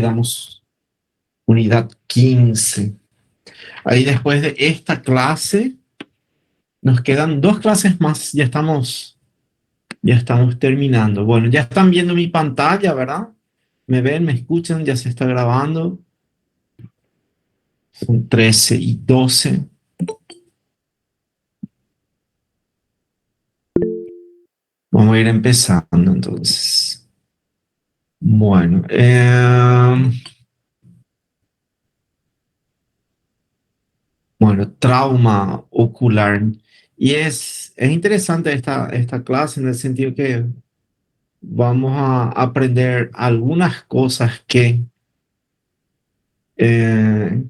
y damos unidad 15. Ahí después de esta clase, nos quedan 2 clases más, ya estamos terminando. Bueno, ya están viendo mi pantalla, ¿verdad? ¿Me ven, me escuchan? Ya se está grabando. Son 13 y 12. Vamos a ir empezando entonces. Bueno, bueno, trauma ocular. Y es interesante esta clase en el sentido que vamos a aprender algunas cosas eh,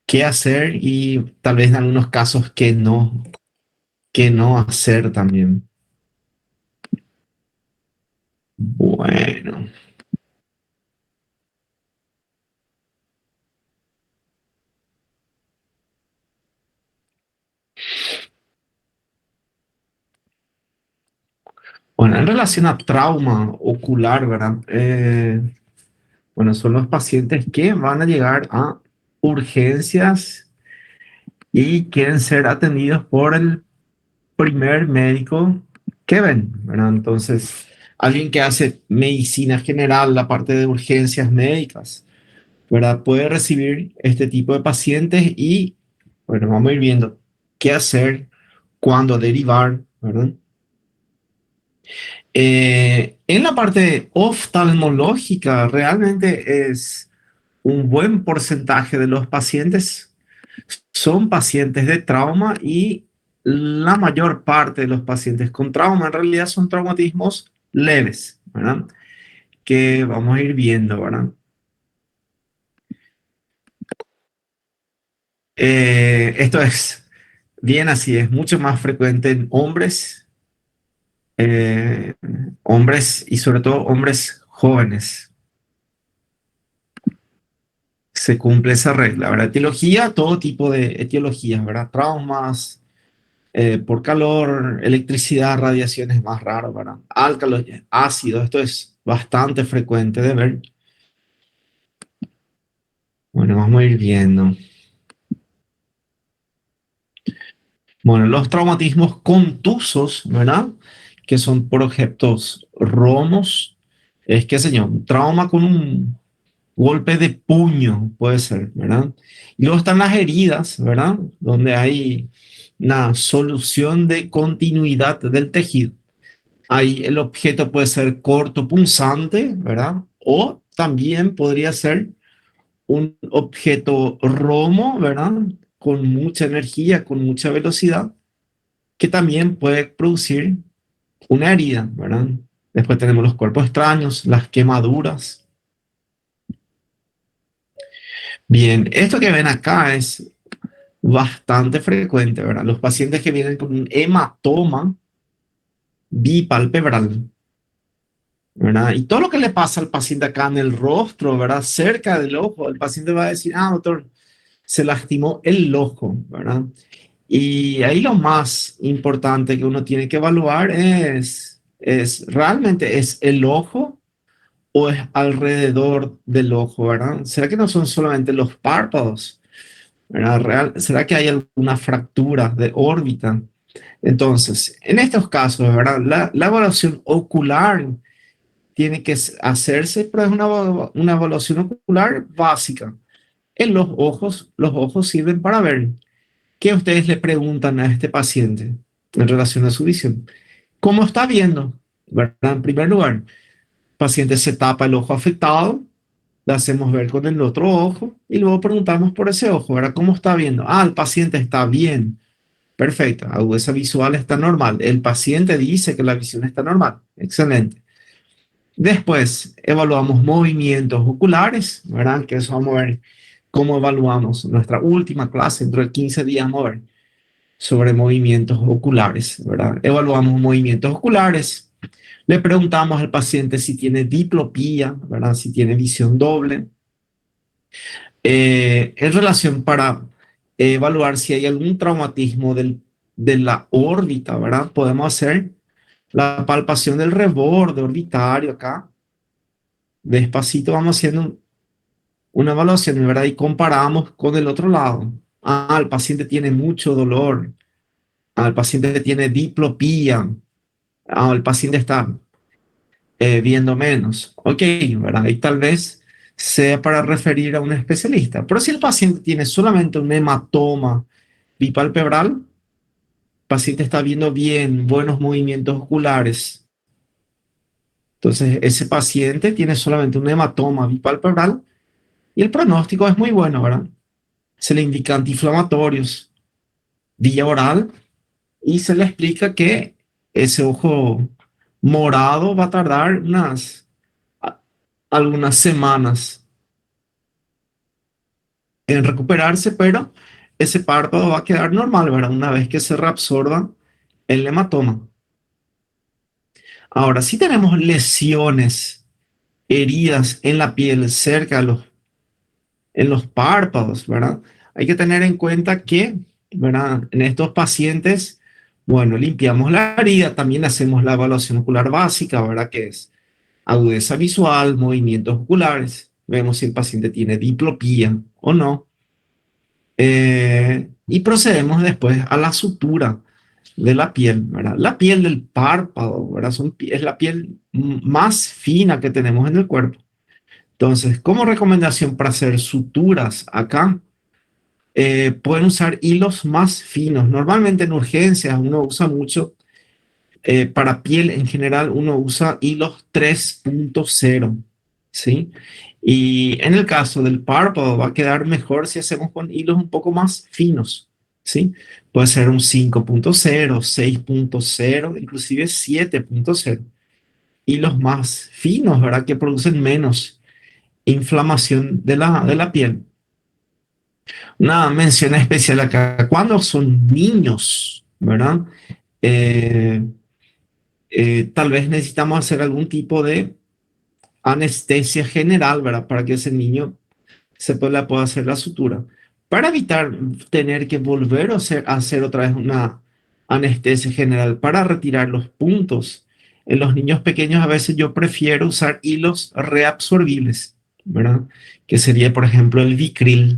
que hacer y tal vez en algunos casos que no hacer también. Bueno, bueno, en relación a trauma ocular, ¿verdad? Bueno, son los pacientes que van a llegar a urgencias y quieren ser atendidos por el primer médico que ven, ¿verdad? Entonces, alguien que hace medicina general, la parte de urgencias médicas, ¿verdad? Puede recibir este tipo de pacientes y, bueno, vamos a ir viendo qué hacer, cuándo derivar, ¿verdad? En la parte oftalmológica, realmente es un buen porcentaje de los pacientes son pacientes de trauma y la mayor parte de los pacientes con trauma en realidad son traumatismos leves, ¿verdad? Que vamos a ir viendo, ¿verdad? Esto es bien así, es mucho más frecuente en eh, hombres y sobre todo hombres jóvenes. Se cumple esa regla, ¿verdad? Etiología, todo tipo de etiologías, ¿verdad? Traumas, por calor, electricidad, radiación es más raro, ¿verdad? Álcalos, ácido, esto es bastante frecuente de ver. Bueno, vamos a ir viendo. Bueno, los traumatismos contusos, ¿verdad? Que son por objetos romos, es qué sé yo, un trauma con un golpe de puño, puede ser, ¿verdad? Y luego están las heridas, ¿verdad? Donde hay una solución de continuidad del tejido. Ahí el objeto puede ser corto, punzante, ¿verdad? O también podría ser un objeto romo, ¿verdad? Con mucha energía, con mucha velocidad, que también puede producir una herida, ¿verdad? Después tenemos los cuerpos extraños, las quemaduras. Bien, esto que ven acá es bastante frecuente, ¿verdad? Los pacientes que vienen con un hematoma bipalpebral, ¿verdad? Y todo lo que le pasa al paciente acá en el rostro, ¿verdad? Cerca del ojo, el paciente va a decir, ah, doctor, se lastimó el ojo, ¿verdad? Y ahí lo más importante que uno tiene que evaluar es realmente es el ojo o es alrededor del ojo, ¿verdad? ¿Será que no son solamente los párpados? ¿Verdad? ¿Será que hay alguna fractura de órbita? Entonces, en estos casos, ¿verdad? La evaluación ocular tiene que hacerse, pero es una evaluación ocular básica. En los ojos sirven para ver. ¿Qué ustedes le preguntan a este paciente en relación a su visión? ¿Cómo está viendo? ¿Verdad? En primer lugar, el paciente se tapa el ojo afectado, le hacemos ver con el otro ojo y luego preguntamos por ese ojo, ¿verdad? ¿Cómo está viendo? Ah, el paciente está bien. Perfecto, agudeza visual está normal. El paciente dice que la visión está normal. Excelente. Después evaluamos movimientos oculares, ¿verdad? Que eso vamos a ver cómo evaluamos nuestra última clase dentro de 15 días, vamos a ver sobre movimientos oculares, ¿verdad? Evaluamos movimientos oculares, le preguntamos al paciente si tiene diplopía, ¿verdad? Si tiene visión doble, en relación para evaluar si hay algún traumatismo de la órbita, ¿verdad? Podemos hacer la palpación del reborde orbitario acá, despacito vamos haciendo una evaluación, ¿verdad? Y comparamos con el otro lado. Ah, el paciente tiene mucho dolor. Ah, el paciente tiene diplopía. Ah, el paciente está viendo menos. Ok, ¿verdad? Y tal vez sea para referir a un especialista. Pero si el paciente tiene solamente un hematoma bipalpebral, el paciente está viendo bien, buenos movimientos oculares. Entonces, ese paciente tiene solamente un hematoma bipalpebral y el pronóstico es muy bueno, ¿verdad? Se le indica antiinflamatorios vía oral y se le explica que ese ojo morado va a tardar a- algunas semanas en recuperarse, pero ese párpado va a quedar normal, ¿verdad? Una vez que se reabsorba el hematoma. Ahora, si tenemos lesiones, heridas en la piel cerca de en los párpados, ¿verdad? Hay que tener en cuenta que, ¿verdad? En estos pacientes, bueno, limpiamos la herida, también hacemos la evaluación ocular básica, ¿verdad? Que es agudeza visual, movimientos oculares, vemos si el paciente tiene diplopía o no, y procedemos después a la sutura de la piel, ¿verdad? La piel del párpado, ¿verdad? Es la piel más fina que tenemos en el cuerpo. Entonces, como recomendación para hacer suturas acá, pueden usar hilos más finos. Normalmente en urgencias uno usa mucho, para piel en general uno usa hilos 3.0, ¿sí? Y en el caso del párpado va a quedar mejor si hacemos con hilos un poco más finos, ¿sí? Puede ser un 5.0, 6.0, inclusive 7.0. Hilos más finos, ¿verdad? Que producen menos inflamación de de la piel. Una mención especial acá, cuando son niños, ¿verdad? Eh, Tal vez necesitamos hacer algún tipo de anestesia general, ¿verdad? Para que ese niño le pueda hacer la sutura. Para evitar tener que volver a hacer otra vez una anestesia general para retirar los puntos. En los niños pequeños a veces yo prefiero usar hilos reabsorbibles, ¿verdad? Que sería, por ejemplo, el Vicryl.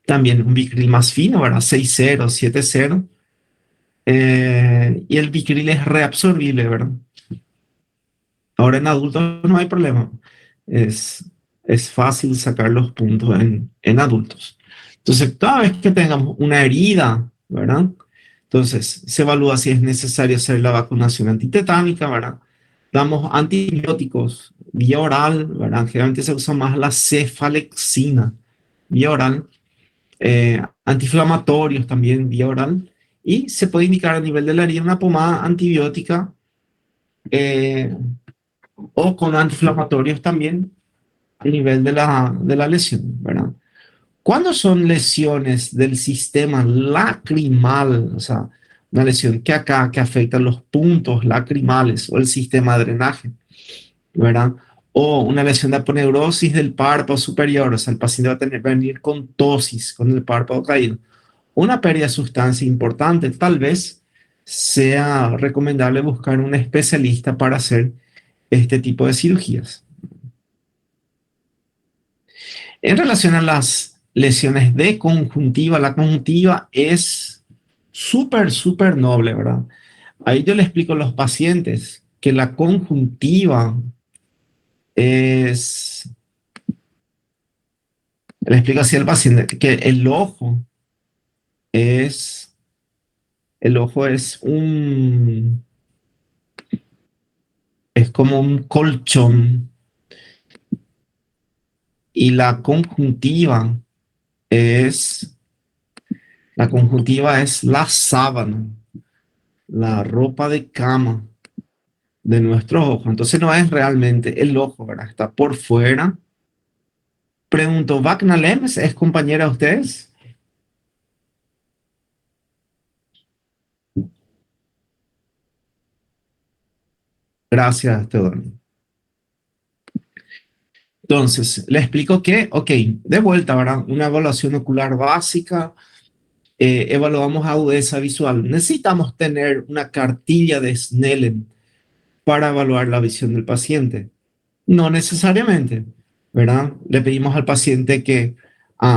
También un Vicryl más fino, ¿verdad? 6.0, 7.0. Y el Vicryl es reabsorbible, ¿verdad? Ahora en adultos no hay problema. Es, es fácil sacar los puntos en adultos. Entonces, cada vez que tengamos una herida, ¿verdad? Entonces, se evalúa si es necesario hacer la vacunación antitetánica, ¿verdad? Damos antibióticos vía oral, ¿verdad? Generalmente se usa más la cefalexina vía oral, antiinflamatorios también vía oral, y se puede indicar a nivel de la herida una pomada antibiótica, eh, o con antiinflamatorios también a nivel de de la lesión, ¿verdad? ¿Cuándo son lesiones del sistema lacrimal? O sea, una lesión que afecta los puntos lacrimales o el sistema de drenaje, ¿verdad? O una lesión de aponeurosis del párpado superior, o sea, el paciente va a venir con tosis, con el párpado caído. Una pérdida de sustancia importante, tal vez sea recomendable buscar un especialista para hacer este tipo de cirugías. En relación a las lesiones de conjuntiva, la conjuntiva es súper, súper noble, ¿verdad? Ahí yo le explico a los pacientes que la conjuntiva es, le explico así al paciente que es, el ojo es como un colchón, y es, la conjuntiva es la sábana, la ropa de cama de nuestro ojo. Entonces no es realmente el ojo, ¿verdad? Está por fuera. Pregunto, ¿Vacna Lems es compañera de ustedes? Gracias, Teodoro. Entonces, le explico que, ok, de vuelta, ¿verdad? Una evaluación ocular básica, evaluamos agudeza visual. Necesitamos tener una cartilla de Snellen para evaluar la visión del paciente. No necesariamente, ¿verdad? Le pedimos al paciente que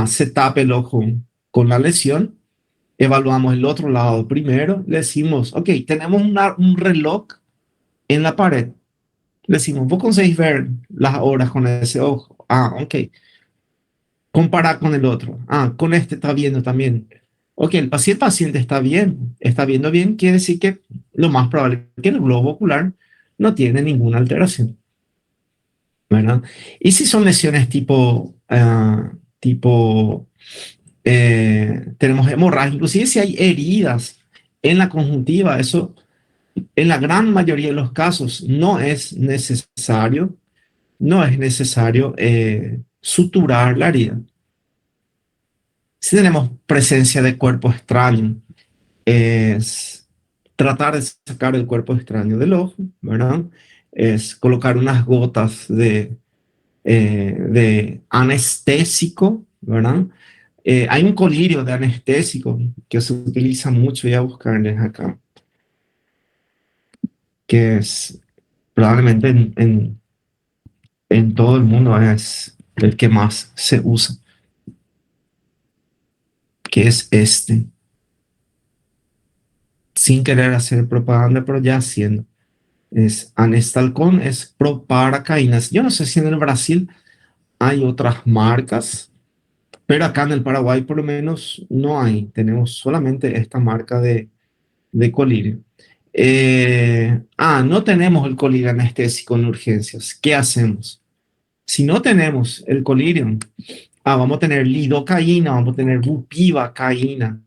se tape el ojo con la lesión, evaluamos el otro lado primero, le decimos, ok, tenemos un reloj en la pared, le decimos, vos conseguís ver las horas con ese ojo. Ok, compara con el otro. Con este está viendo también. Ok, si el paciente está bien, está viendo bien, quiere decir que lo más probable es que el globo ocular no tiene ninguna alteración, ¿verdad? Y si son lesiones tenemos hemorragia, inclusive si hay heridas en la conjuntiva, eso en la gran mayoría de los casos no es necesario suturar la herida. Si tenemos presencia de cuerpo extraño, es tratar de sacar el cuerpo extraño del ojo, ¿verdad? Es colocar unas gotas de anestésico, ¿verdad? Hay un colirio de anestésico que se utiliza mucho, voy a buscarles acá, que es probablemente en todo el mundo es el que más se usa, que es este, sin querer hacer propaganda, pero ya haciendo. Es Anestalcón, es proparacaína. Yo no sé si en el Brasil hay otras marcas, pero acá en el Paraguay por lo menos no hay. Tenemos solamente esta marca de colirio. No tenemos el colirio anestésico en urgencias. ¿Qué hacemos? Si no tenemos el colirio, vamos a tener lidocaína, vamos a tener bupivacaína.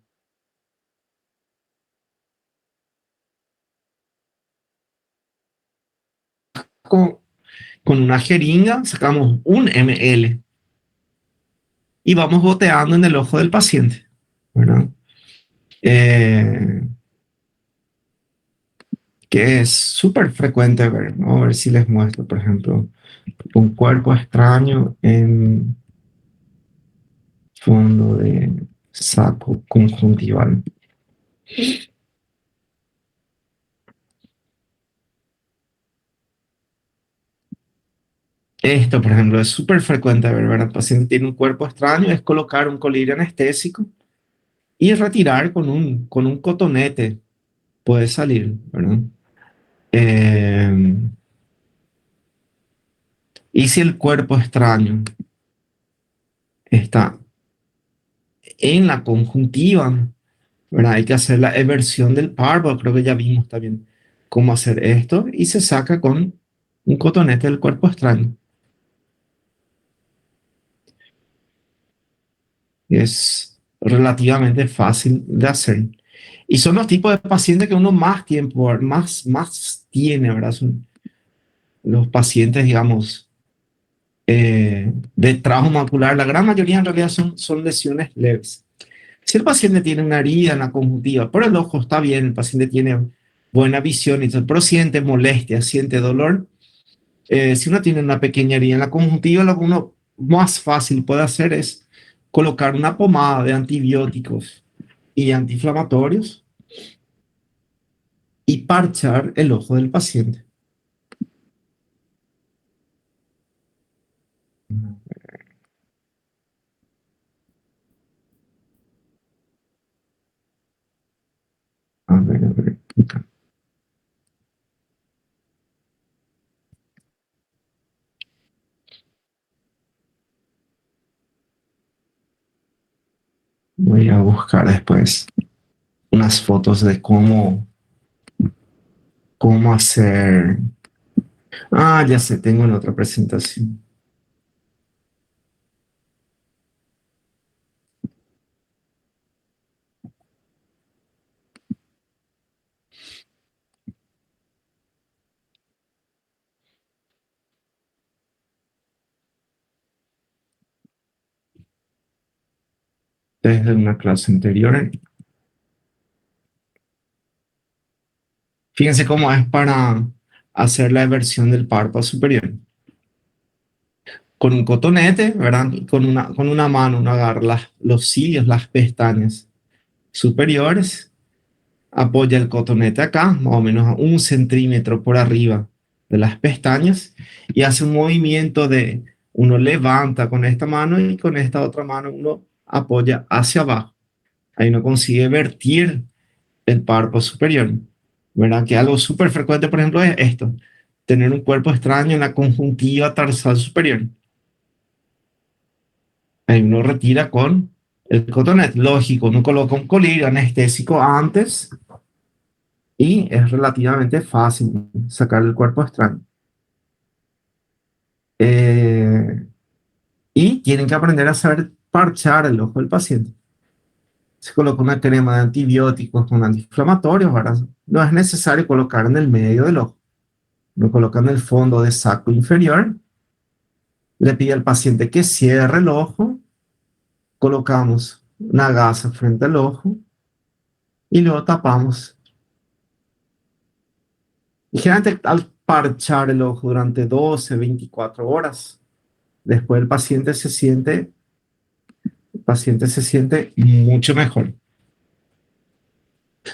Con, con una jeringa sacamos 1 ml y vamos goteando en el ojo del paciente, ¿verdad? Eh, que es súper frecuente ver, ¿no? A ver si les muestro, por ejemplo, un cuerpo extraño en fondo de saco conjuntival. Esto, por ejemplo, es súper frecuente ver, ¿verdad? El paciente tiene un cuerpo extraño, es colocar un colirio anestésico y retirar con un cotonete, puede salir, ¿verdad? Eh, y si el cuerpo extraño está en la conjuntiva, ¿verdad? Hay que hacer la eversión del párpado, creo que ya vimos también cómo hacer esto, y se saca con un cotonete del cuerpo extraño. Es relativamente fácil de hacer. Y son los tipos de pacientes que uno más tiempo, más tiene, ¿verdad? Son los pacientes, digamos, de trauma ocular. La gran mayoría en realidad son lesiones leves. Si el paciente tiene una herida en la conjuntiva, pero el ojo está bien, el paciente tiene buena visión, y todo, pero siente molestia, siente dolor, si uno tiene una pequeña herida en la conjuntiva, lo que uno más fácil puede hacer es colocar una pomada de antibióticos y antiinflamatorios y parchar el ojo del paciente. A ver, voy a buscar después unas fotos de cómo hacer. Ya sé, tengo en otra presentación. Desde una clase anterior. Fíjense cómo es para hacer la eversión del párpado superior. Con un cotonete, ¿verdad? Y con una mano uno agarra los cilios, las pestañas superiores, apoya el cotonete acá, más o menos a 1 centímetro por arriba de las pestañas y hace un movimiento de uno levanta con esta mano y con esta otra mano uno apoya hacia abajo. Ahí uno consigue vertir el párpado superior. ¿Verdad? Que algo súper frecuente, por ejemplo, es esto, tener un cuerpo extraño en la conjuntiva tarsal superior. Ahí uno retira con el cotonete. Lógico, uno coloca un colirio anestésico antes y es relativamente fácil sacar el cuerpo extraño. Eh, y tienen que aprender a saber parchar el ojo del paciente. Se coloca una crema de antibióticos con antiinflamatorios, ¿verdad? No es necesario colocar en el medio del ojo. Lo coloca en el fondo de saco inferior, le pide al paciente que cierre el ojo, colocamos una gasa frente al ojo y luego tapamos. Y generalmente al parchar el ojo durante 12, 24 horas, después el paciente se siente mucho mejor.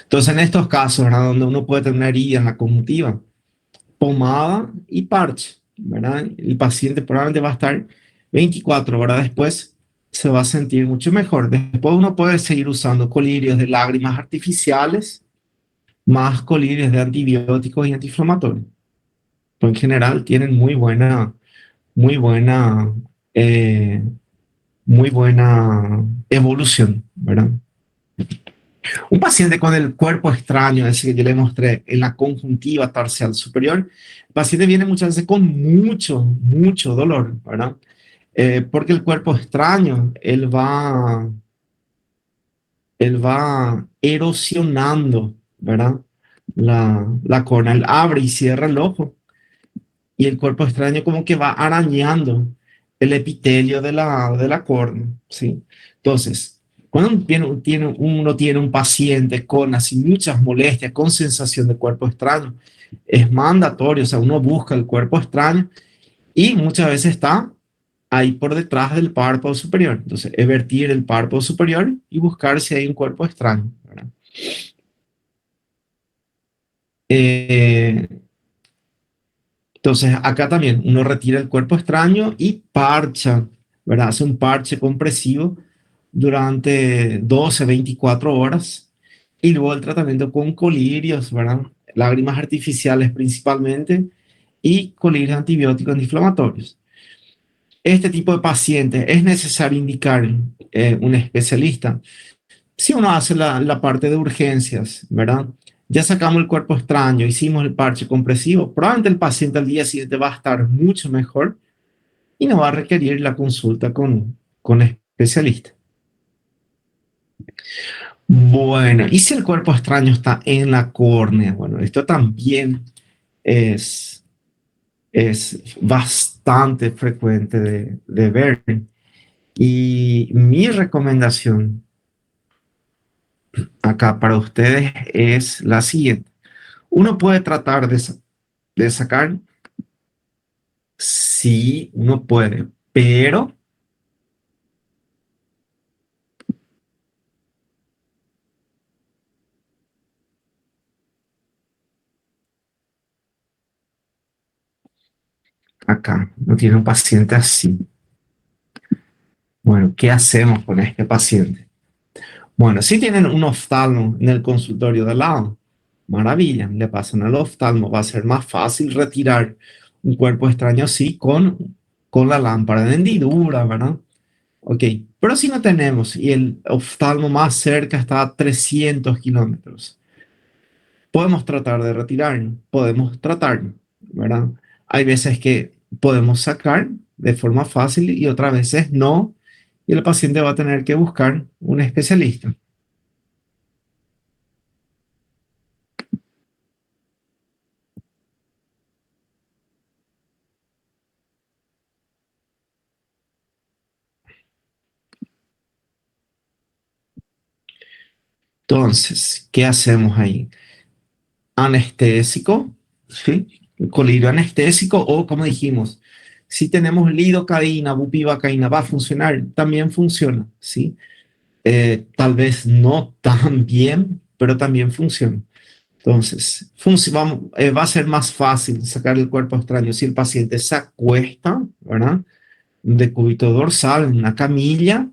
Entonces, en estos casos, ¿verdad? Donde uno puede tener una herida en la conjuntiva, pomada y parche, ¿verdad? El paciente probablemente va a estar 24 horas después, se va a sentir mucho mejor. Después uno puede seguir usando colirios de lágrimas artificiales, más colirios de antibióticos y antiinflamatorios. Pero en general tienen muy buena, eh, muy buena evolución, ¿verdad? Un paciente con el cuerpo extraño, ese que yo le mostré en la conjuntiva tarsial superior, el paciente viene muchas veces con mucho dolor, ¿verdad? Porque el cuerpo extraño, él va erosionando, ¿verdad? La córnea, él abre y cierra el ojo y el cuerpo extraño como que va arañando el epitelio de la córnea, ¿sí? Entonces, cuando uno tiene un paciente con así muchas molestias, con sensación de cuerpo extraño, es mandatorio, o sea, uno busca el cuerpo extraño y muchas veces está ahí por detrás del párpado superior. Entonces, vertir el párpado superior y buscar si hay un cuerpo extraño, ¿verdad? Eh, Entonces, acá también uno retira el cuerpo extraño y parcha, ¿verdad? Hace un parche compresivo durante 12, 24 horas y luego el tratamiento con colirios, ¿verdad? Lágrimas artificiales principalmente y colirios antibióticos antiinflamatorios. Este tipo de pacientes es necesario indicar un especialista. Si uno hace la parte de urgencias, ¿verdad? Ya sacamos el cuerpo extraño, hicimos el parche compresivo, probablemente el paciente al día siguiente va a estar mucho mejor y no va a requerir la consulta con especialista. Bueno, ¿y si el cuerpo extraño está en la córnea? Bueno, esto también es, es bastante frecuente de ver. Y mi recomendación acá para ustedes es la siguiente. Uno puede tratar de sacar, sí, uno puede, pero acá no tiene un paciente así. Bueno, ¿qué hacemos con este paciente? Bueno, si tienen un oftalmo en el consultorio de al lado, maravilla, le pasan al oftalmo, va a ser más fácil retirar un cuerpo extraño así con la lámpara de hendidura, ¿verdad? Ok, pero si no tenemos y el oftalmo más cerca está a 300 kilómetros, podemos tratar de retirarlo, podemos tratarlo, ¿verdad? Hay veces que podemos sacar de forma fácil y otras veces no, y el paciente va a tener que buscar un especialista. Entonces, ¿qué hacemos ahí? Anestésico, ¿sí? Colirio anestésico o como dijimos, si tenemos lidocaína, bupivacaína, va a funcionar, también funciona, ¿sí? Tal vez no tan bien, pero también funciona. Entonces, va a ser más fácil sacar el cuerpo extraño si el paciente se acuesta, ¿verdad? De cúbito dorsal en una camilla,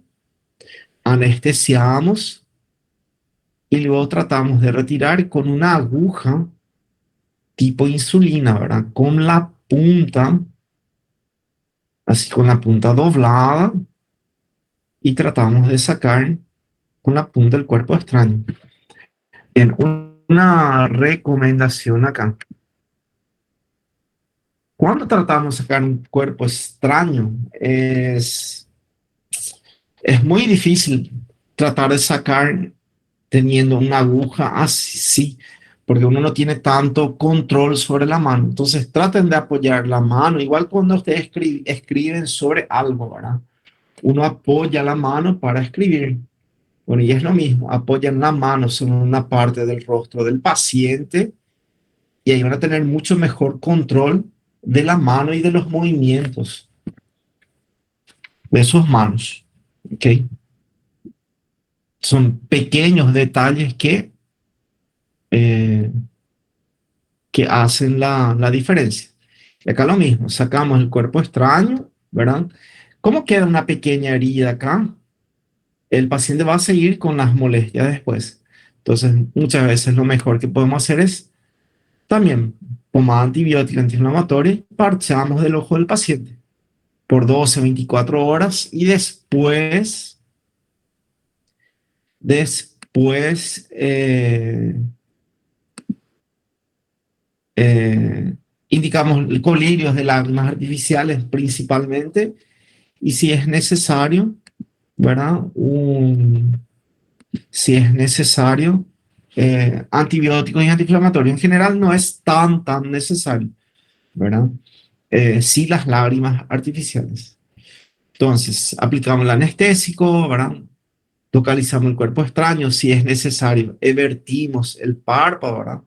anestesiamos y luego tratamos de retirar con una aguja tipo insulina, ¿verdad? Con la punta, así con la punta doblada, y tratamos de sacar con la punta del cuerpo extraño. Bien, una recomendación acá. Cuando tratamos de sacar un cuerpo extraño, es muy difícil tratar de sacar teniendo una aguja así, sí, porque uno no tiene tanto control sobre la mano. Entonces traten de apoyar la mano, igual cuando ustedes escriben sobre algo, ¿verdad? Uno apoya la mano para escribir. Bueno, y es lo mismo, apoyan la mano sobre una parte del rostro del paciente y ahí van a tener mucho mejor control de la mano y de los movimientos de sus manos. ¿Ok? Son pequeños detalles eh, que hacen la diferencia. Y acá lo mismo, sacamos el cuerpo extraño, ¿verdad? ¿Cómo queda una pequeña herida acá? El paciente va a seguir con las molestias después. Entonces, muchas veces lo mejor que podemos hacer es también pomada antibiótica antiinflamatoria, parchamos del ojo del paciente por 12, 24 horas y después eh, indicamos colirios de lágrimas artificiales principalmente y si es necesario, ¿verdad? Si es necesario, antibióticos y antiinflamatorios en general no es tan necesario, ¿verdad? Sí las lágrimas artificiales. Entonces, aplicamos el anestésico, ¿verdad? Localizamos el cuerpo extraño, si es necesario, evertimos el párpado, ¿verdad?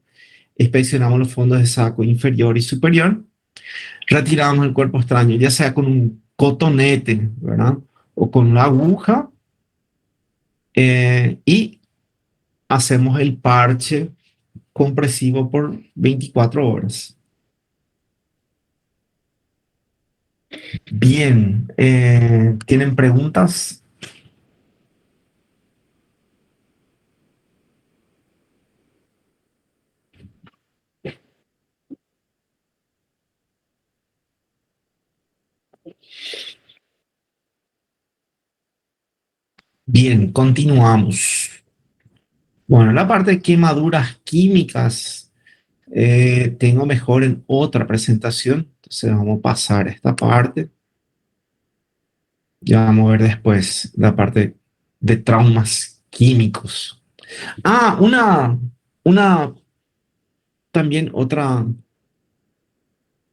Inspeccionamos los fondos de saco inferior y superior, retiramos el cuerpo extraño, ya sea con un cotonete, ¿verdad? O con una aguja, y hacemos el parche compresivo por 24 horas. Bien, ¿tienen preguntas? Bien, continuamos. Bueno, la parte de quemaduras químicas tengo mejor en otra presentación. Entonces vamos a pasar a esta parte. Ya vamos a ver después la parte de traumas químicos. Ah, una, también otra,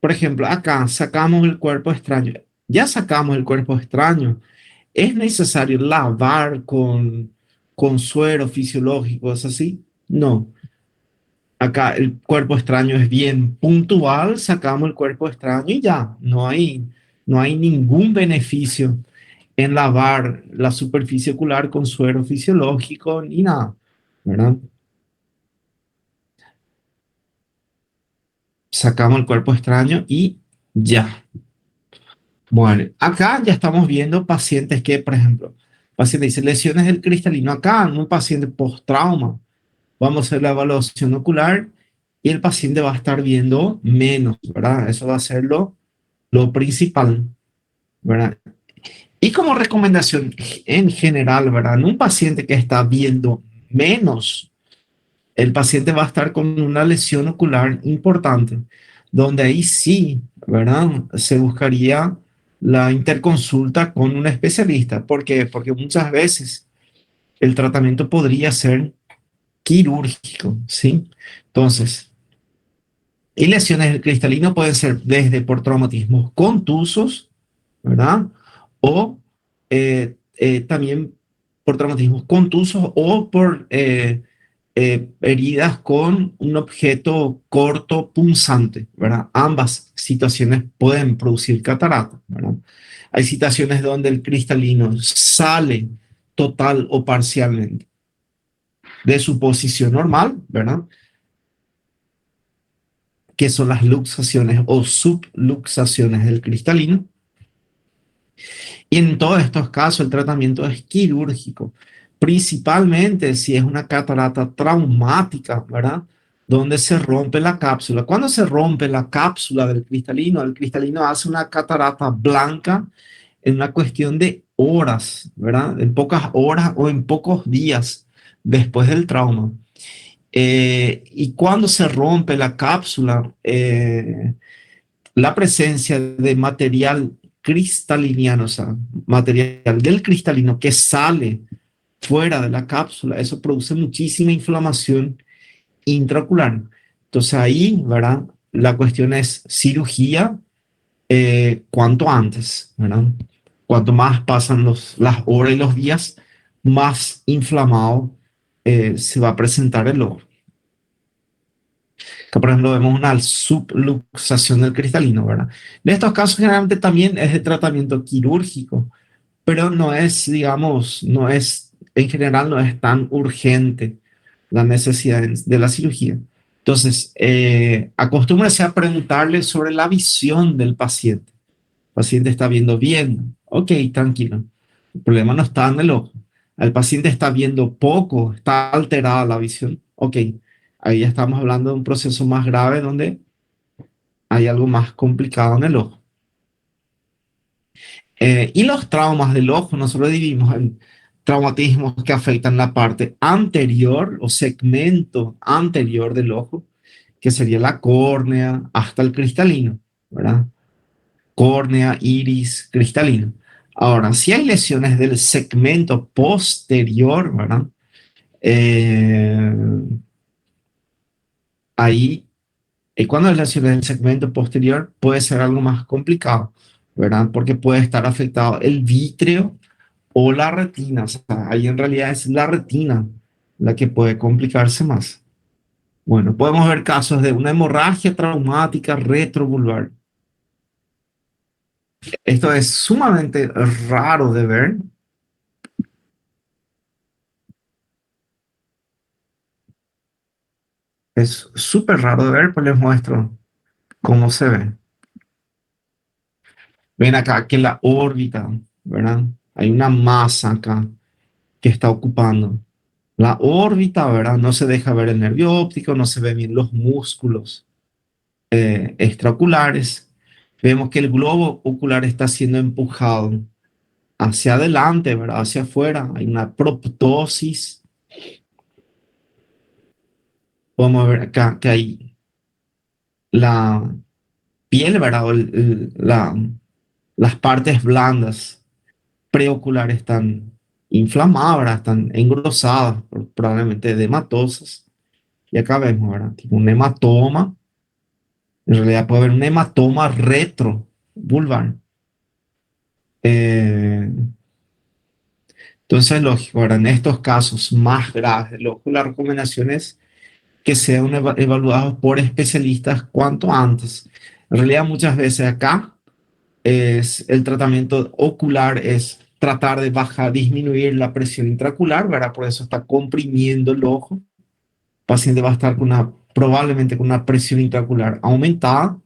por ejemplo, acá sacamos el cuerpo extraño. Ya sacamos el cuerpo extraño. ¿Es necesario lavar con suero fisiológico? ¿Es así? No. Acá el cuerpo extraño es bien puntual, sacamos el cuerpo extraño y ya, no hay ningún beneficio en lavar la superficie ocular con suero fisiológico ni nada, ¿verdad? Sacamos el cuerpo extraño y ya. Bueno, acá ya estamos viendo pacientes que, por ejemplo, paciente dice lesiones del cristalino acá, en un paciente post-trauma. Vamos a hacer la evaluación ocular y el paciente va a estar viendo menos, ¿verdad? Eso va a ser lo principal, ¿verdad? Y como recomendación en general, ¿verdad? En un paciente que está viendo menos, el paciente va a estar con una lesión ocular importante, donde ahí sí, ¿verdad? Se buscaría la interconsulta con un especialista. ¿Por qué? Porque muchas veces el tratamiento podría ser quirúrgico, ¿sí? Entonces, y lesiones del cristalino pueden ser desde por traumatismos contusos, ¿verdad? O también por traumatismos contusos o por heridas con un objeto corto punzante, ¿verdad? Ambas situaciones pueden producir catarata, ¿verdad? Hay situaciones donde el cristalino sale total o parcialmente de su posición normal, ¿verdad? que son las luxaciones o subluxaciones del cristalino. Y en todos estos casos el tratamiento es quirúrgico, principalmente si es una catarata traumática, ¿verdad? Donde se rompe la cápsula. Cuando se rompe la cápsula del cristalino, el cristalino hace una catarata blanca en una cuestión de horas, ¿verdad? En pocas horas o en pocos días después del trauma. Y cuando se rompe la cápsula, la presencia de material cristaliniano, o sea, material del cristalino que sale fuera de la cápsula, eso produce muchísima inflamación intraocular. Entonces ahí, ¿verdad? La cuestión es cirugía cuanto antes, ¿verdad? Cuanto más pasan las horas y los días, más inflamado se va a presentar el ojo. Que por ejemplo vemos una subluxación del cristalino, ¿verdad? En estos casos generalmente también es de tratamiento quirúrgico, pero no es, digamos, no es, en general no es tan urgente la necesidad de la cirugía. Entonces, acostúmbrese a preguntarle sobre la visión del paciente. El paciente está viendo bien, ok, tranquilo. El problema no está en el ojo. El paciente está viendo poco, está alterada la visión, ok. Ahí ya estamos hablando de un proceso más grave donde hay algo más complicado en el ojo. Y los traumas del ojo, nosotros dividimos en traumatismos que afectan la parte anterior o segmento anterior del ojo, que sería la córnea hasta el cristalino, ¿verdad? Córnea, iris, cristalino. Ahora, si hay lesiones del segmento posterior, ¿verdad? Eh, ahí, cuando hay lesiones del segmento posterior, puede ser algo más complicado, ¿verdad? Porque puede estar afectado el vítreo o la retina. O sea, ahí en realidad es la retina la que puede complicarse más. Bueno, podemos ver casos de una hemorragia traumática retrovulvar. Esto es sumamente raro de ver. Es súper raro de ver, pues les muestro cómo se ve. Ven acá que la órbita, ¿verdad? Hay una masa acá que está ocupando. La órbita, ¿verdad? No se deja ver el nervio óptico, no se ven bien los músculos extraoculares. Vemos que el globo ocular está siendo empujado hacia adelante, ¿verdad? Hacia afuera. Hay una proptosis. Podemos ver acá que hay la piel, ¿verdad? Las partes blandas preoculares están inflamadas, ¿verdad? Están engrosadas, probablemente edematosas. Y acá vemos, ¿verdad? Tipo un hematoma. En realidad puede haber un hematoma retrovulvar. Eh, entonces, lógico, ahora en estos casos más graves, la recomendación es que sean evaluados por especialistas cuanto antes. En realidad, muchas veces acá es el tratamiento ocular es tratar de bajar, disminuir la presión intraocular, ¿verdad? Por eso está comprimiendo el ojo. El paciente va a estar con una, probablemente con una presión intraocular aumentada.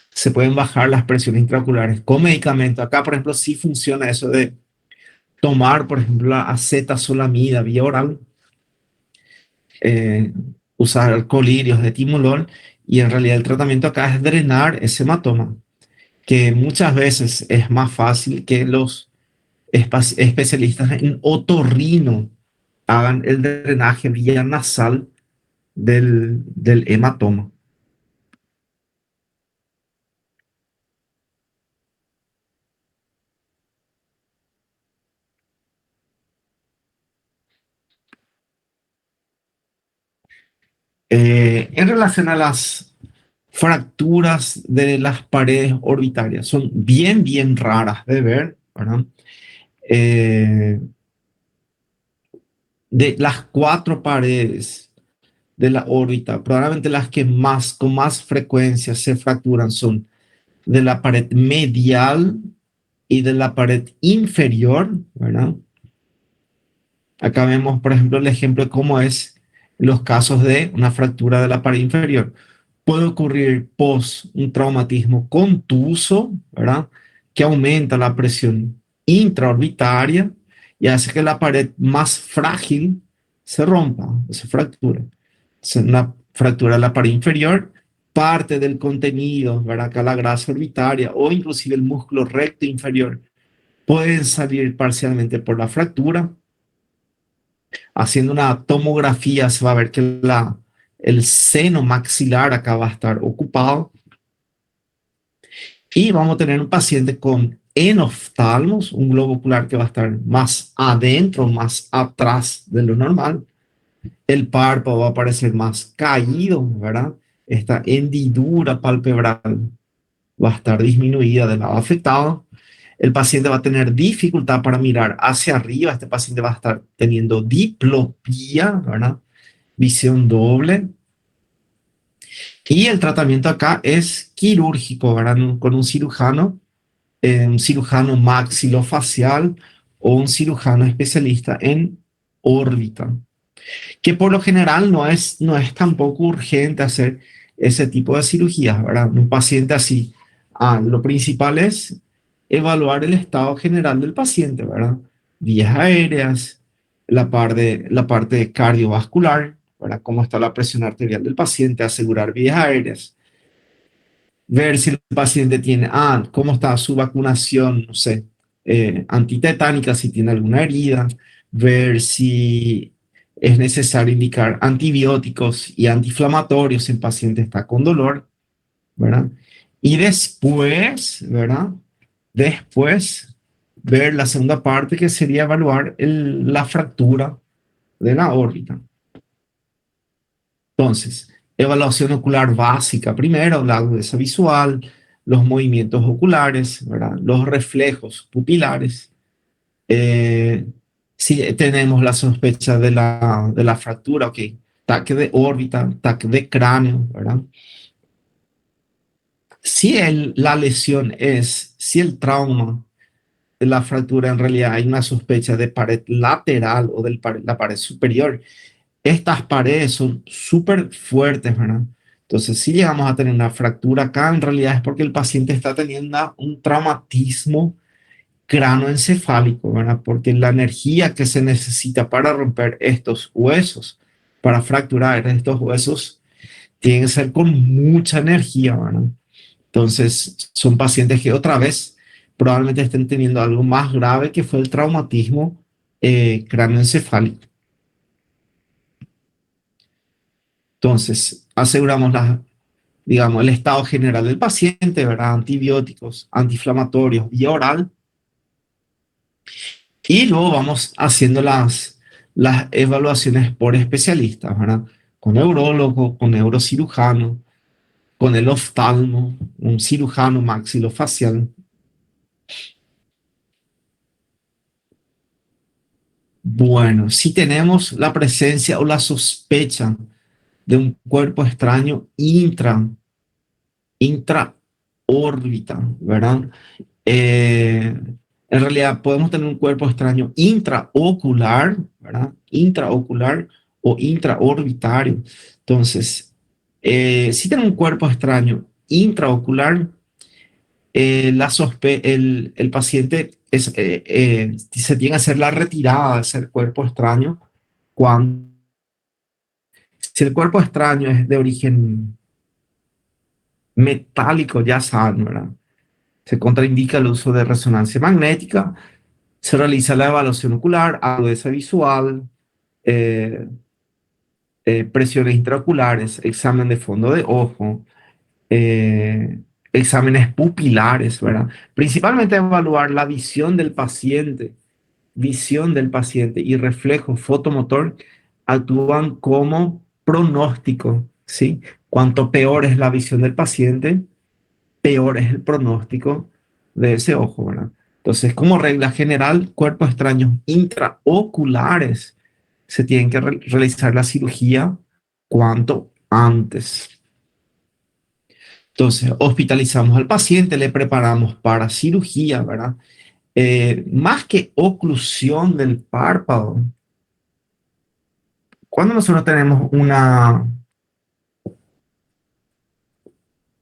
Se pueden bajar las presiones intraoculares con medicamento. Acá, por ejemplo, sí funciona eso de tomar, por ejemplo, la acetazolamida vía oral, eh, usar colirios de timolol, y en realidad el tratamiento acá es drenar ese hematoma, que muchas veces es más fácil que los especialistas en otorrino hagan el drenaje vía nasal del hematoma. En relación a las fracturas de las paredes orbitarias, son bien, bien raras de ver, ¿verdad? Eh, de las cuatro paredes de la órbita, probablemente las que más, con más frecuencia se fracturan son de la pared medial y de la pared inferior, ¿verdad? Acá vemos, por ejemplo, el ejemplo de cómo es los casos de una fractura de la pared inferior. Puede ocurrir post un traumatismo contuso, ¿verdad? Que aumenta la presión intraorbitaria y hace que la pared más frágil se rompa, se fractura. Es una fractura de la pared inferior, parte del contenido, ¿verdad? Acá la grasa orbitaria o inclusive el músculo recto inferior pueden salir parcialmente por la fractura. Haciendo una tomografía se va a ver que el seno maxilar acá va a estar ocupado y vamos a tener un paciente con enoftalmos, un globo ocular que va a estar más adentro, más atrás de lo normal. El párpado va a aparecer más caído, ¿verdad? Esta hendidura palpebral va a estar disminuida del lado afectado. El paciente va a tener dificultad para mirar hacia arriba. Este paciente va a estar teniendo diplopía, ¿verdad? Visión doble. Y el tratamiento acá es quirúrgico, ¿verdad? Con un cirujano maxilofacial o un cirujano especialista en órbita, que por lo general no es tampoco urgente hacer ese tipo de cirugías, ¿verdad? Un paciente así, lo principal es evaluar el estado general del paciente, ¿verdad? Vías aéreas, la parte cardiovascular, ¿verdad? Cómo está la presión arterial del paciente, asegurar vías aéreas, ver si el paciente tiene, cómo está su vacunación, no sé, antitetánica, si tiene alguna herida, ver si es necesario indicar antibióticos y antiinflamatorios en paciente está con dolor, ¿verdad? Y después, ¿verdad? Después, ver la segunda parte que sería evaluar la fractura de la órbita. Entonces, evaluación ocular básica primero, la agudeza visual, los movimientos oculares, ¿verdad? Los reflejos pupilares. Eh, si tenemos la sospecha de la fractura, ok, taque de órbita, taque de cráneo, ¿verdad? Si el trauma de la fractura en realidad hay una sospecha de pared lateral o de la pared superior, estas paredes son súper fuertes, ¿verdad? Entonces, si llegamos a tener una fractura acá, en realidad es porque el paciente está teniendo un traumatismo cranoencefálico, ¿verdad? Porque la energía que se necesita para romper estos huesos, para fracturar estos huesos, tiene que ser con mucha energía, ¿verdad? Entonces, son pacientes que otra vez probablemente estén teniendo algo más grave que fue el traumatismo cranoencefálico. Entonces, aseguramos digamos, el estado general del paciente, ¿verdad? Antibióticos, antiinflamatorios, vía oral. Y luego vamos haciendo las evaluaciones por especialistas, ¿verdad? Con neurólogo, con neurocirujano, con el oftalmo, un cirujano maxilofacial. Bueno, si tenemos la presencia o la sospecha de un cuerpo extraño intraórbita, ¿verdad? En realidad podemos tener un cuerpo extraño intraocular, ¿verdad? Intraocular o intraorbitario. Entonces, si tenemos un cuerpo extraño intraocular, el paciente se tiene que hacer la retirada de ese cuerpo extraño cuando, si el cuerpo extraño es de origen metálico, ya saben, ¿verdad? Se contraindica el uso de resonancia magnética. Se realiza la evaluación ocular, agudeza visual, eh, presiones intraoculares, examen de fondo de ojo, eh, exámenes pupilares, ¿verdad? Principalmente evaluar la visión del paciente y reflejo fotomotor actúan como pronóstico, ¿sí? Cuanto peor es la visión del paciente, peor es el pronóstico de ese ojo, ¿verdad? Entonces, como regla general, cuerpos extraños intraoculares se tienen que realizar la cirugía cuanto antes. Entonces, hospitalizamos al paciente, le preparamos para cirugía, ¿verdad? Más que oclusión del párpado, Cuando nosotros tenemos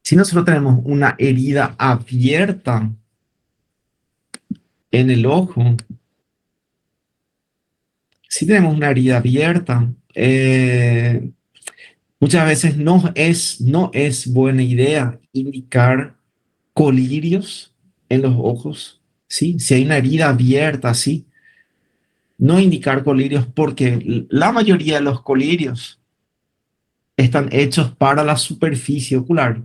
si nosotros tenemos una herida abierta en el ojo, si tenemos una herida abierta, muchas veces no es buena idea indicar colirios en los ojos, ¿sí? Si hay una herida abierta, sí, no indicar colirios porque la mayoría de los colirios están hechos para la superficie ocular,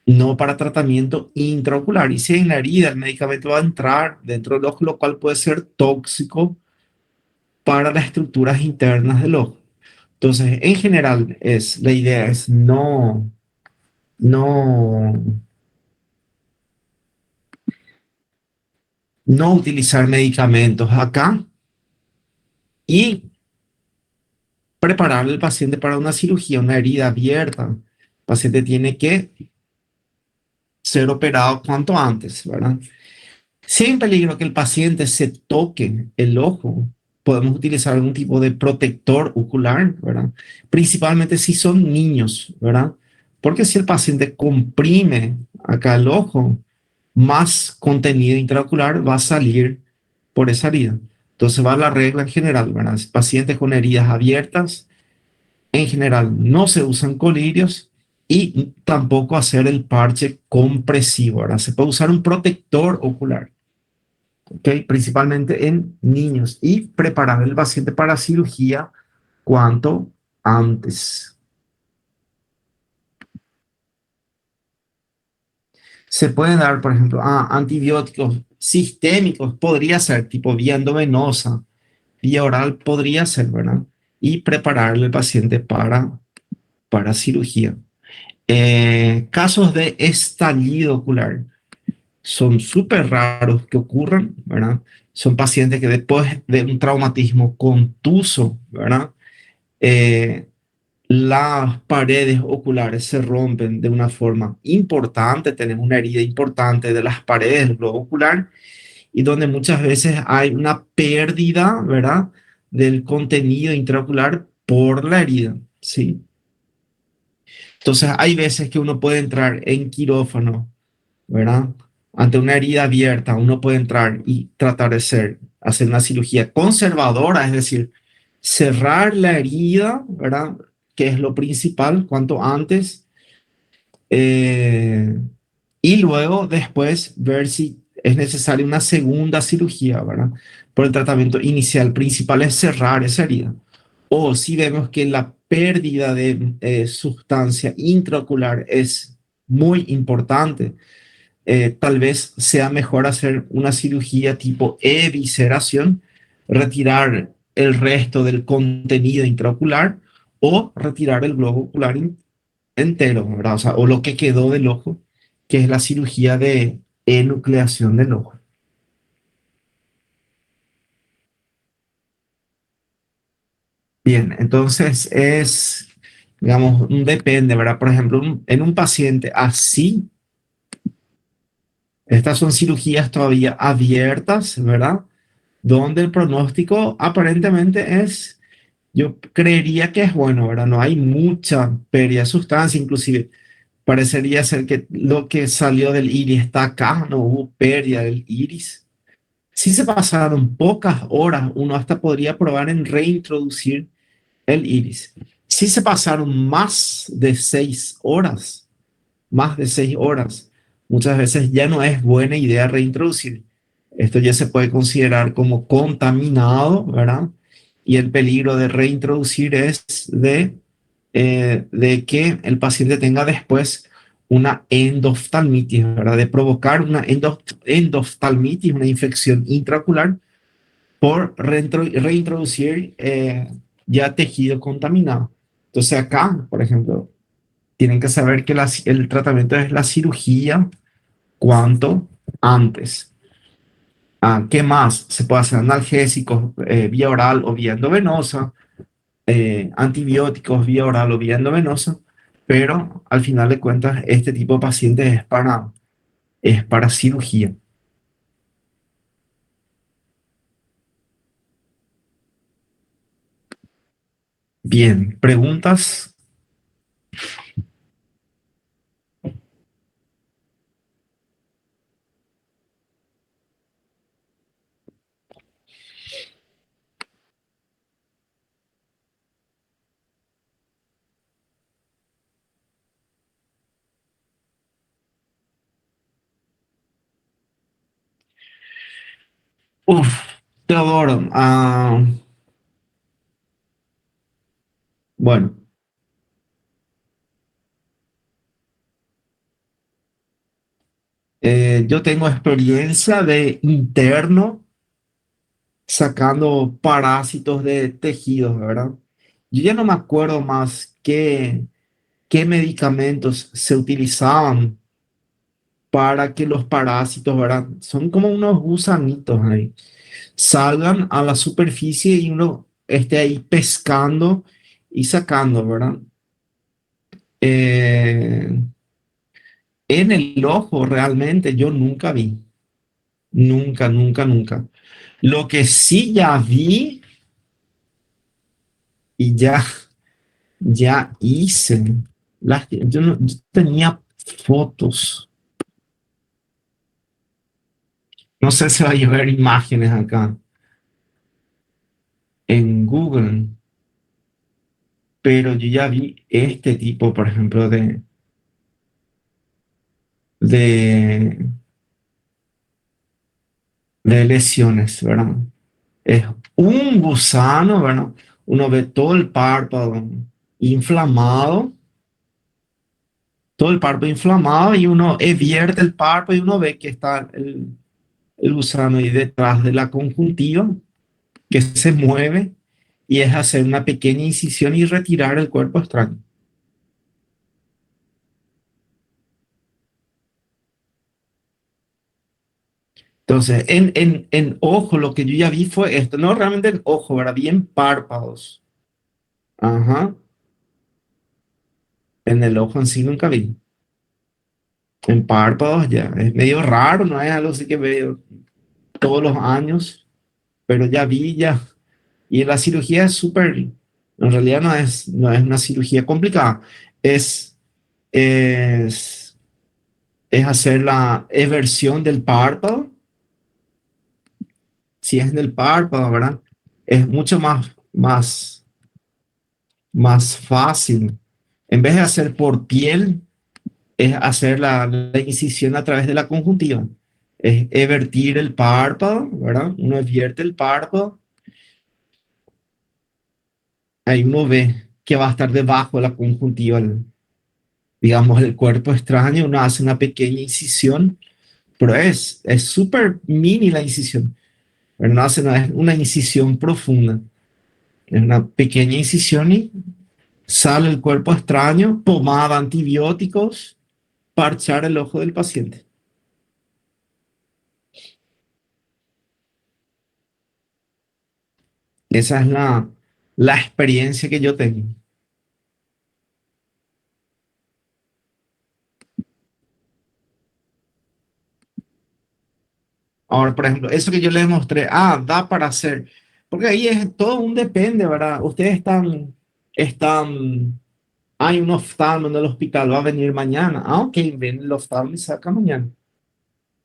no para tratamiento intraocular. Y si hay una herida, el medicamento va a entrar dentro del ojo, lo cual puede ser tóxico para las estructuras internas del ojo. Entonces, en general, la idea es no, no utilizar medicamentos acá y preparar al paciente para una cirugía, una herida abierta. El paciente tiene que ser operado cuanto antes, ¿verdad? Si hay un peligro que el paciente se toque el ojo, podemos utilizar algún tipo de protector ocular, ¿verdad? Principalmente si son niños, ¿verdad? Porque si el paciente comprime acá el ojo, más contenido intraocular va a salir por esa herida. Entonces va la regla en general, ¿verdad? Pacientes con heridas abiertas, en general no se usan colirios y tampoco hacer el parche compresivo, ¿verdad? Se puede usar un protector ocular. ¿Okay? Principalmente en niños y preparar al paciente para cirugía cuanto antes. Se pueden dar, por ejemplo, antibióticos sistémicos, podría ser tipo vía endovenosa, vía oral, podría ser, ¿verdad? Y prepararle al paciente para cirugía. Casos de estallido ocular son súper raros que ocurran, ¿verdad? Son pacientes que después de un traumatismo contuso, ¿verdad? eh, las paredes oculares se rompen de una forma importante, tenemos una herida importante de las paredes del globo ocular y donde muchas veces hay una pérdida, ¿verdad? Del contenido intraocular por la herida, ¿sí? Entonces hay veces que uno puede entrar en quirófano, ¿verdad? Ante una herida abierta, uno puede entrar y tratar de hacer una cirugía conservadora, es decir, cerrar la herida, ¿verdad? Que es lo principal, cuanto antes, eh, y luego después ver si es necesaria una segunda cirugía, ¿verdad? Por el tratamiento inicial principal es cerrar esa herida. O si vemos que la pérdida de sustancia intraocular es muy importante, tal vez sea mejor hacer una cirugía tipo evisceración, retirar el resto del contenido intraocular o retirar el globo ocular entero, ¿verdad? O sea, o lo que quedó del ojo, que es la cirugía de enucleación del ojo. Bien, entonces digamos, depende, ¿verdad? Por ejemplo, en un paciente así, estas son cirugías todavía abiertas, ¿verdad? Donde el pronóstico aparentemente yo creería que es bueno, ¿verdad? No hay mucha pérdida de sustancia, inclusive parecería ser que lo que salió del iris está acá, no hubo pérdida del iris. Si se pasaron pocas horas, uno hasta podría probar en reintroducir el iris. Si se pasaron más de 6 horas, muchas veces ya no es buena idea reintroducir. Esto ya se puede considerar como contaminado, ¿verdad? Y el peligro de reintroducir es de que el paciente tenga después una endoftalmitis, ¿verdad? De provocar una endoftalmitis, una infección intraocular por reintroducir ya tejido contaminado. Entonces acá, por ejemplo, tienen que saber que el tratamiento es la cirugía cuanto antes. ¿Qué más? Se puede hacer analgésicos vía oral o vía endovenosa, antibióticos vía oral o vía endovenosa, pero al final de cuentas este tipo de pacientes es para cirugía. Bien, preguntas. Uf, Teodoro. Bueno, yo tengo experiencia de interno sacando parásitos de tejidos, ¿verdad? Yo ya no me acuerdo más qué medicamentos se utilizaban para que los parásitos, ¿verdad? Son como unos gusanitos ahí. Salgan a la superficie y uno esté ahí pescando y sacando, ¿verdad? Eh, en el ojo realmente yo nunca vi, nunca, nunca, nunca. Lo que sí ya vi y ya hice, yo tenía fotos, no sé si va a ver imágenes acá en Google, pero yo ya vi este tipo, por ejemplo, de, de lesiones, ¿verdad? Es un gusano, ¿verdad? Uno ve inflamado, todo el párpado inflamado y uno vierte el párpado y uno ve que está el gusano ahí detrás de la conjuntiva que se mueve y es hacer una pequeña incisión y retirar el cuerpo extraño. Entonces, en ojo, lo que yo ya vi fue esto, no realmente en ojo, ¿verdad? Vi en párpados. Ajá, en el ojo en sí nunca vi. En párpados ya, es medio raro, no es algo así que veo todos los años, pero ya vi ya. Y la cirugía es súper, en realidad no es una cirugía complicada, es, es, es hacer la eversión del párpado, si es en el párpado, ¿verdad? Es mucho más fácil. En vez de hacer por piel, es hacer la incisión a través de la conjuntiva. Es evertir el párpado, ¿verdad? Uno vierte el párpado, ahí uno ve que va a estar debajo de la conjuntiva, digamos, el cuerpo extraño, uno hace una pequeña incisión, pero es súper mini la incisión, pero no es una incisión profunda, es una pequeña incisión y sale el cuerpo extraño, pomada, antibióticos, parchar el ojo del paciente. Esa es la experiencia que yo tengo. Ahora, por ejemplo, eso que yo les mostré, da para hacer, porque ahí es todo un depende, ¿verdad? Ustedes hay un oftalmo en el hospital, va a venir mañana. Ok, ven el oftalmo y saca mañana.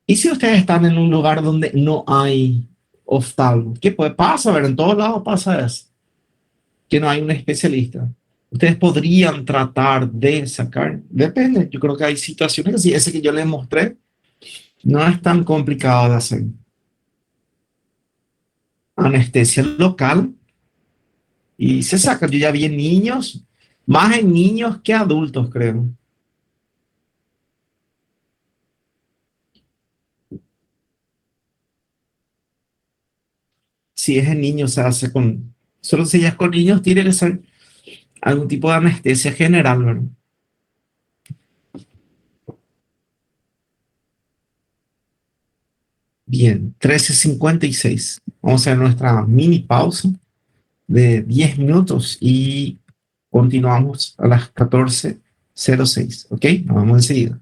¿Y si ustedes están en un lugar donde no hay oftalmo? ¿Qué puede pasar? A ver, en todos lados pasa eso, que no hay un especialista. Ustedes podrían tratar de sacar, depende, yo creo que hay situaciones que sí, ese que yo les mostré no es tan complicado de hacer. Anestesia local y se saca. Yo ya vi en niños, más en niños que adultos, creo. Si es en niños, se hace con. Solo si ya es con niños, tiene que ser algún tipo de anestesia general, ¿verdad? Bien, 13:56. Vamos a hacer nuestra mini pausa de 10 minutos y continuamos a las 14:06. ¿Ok? Nos vemos enseguida.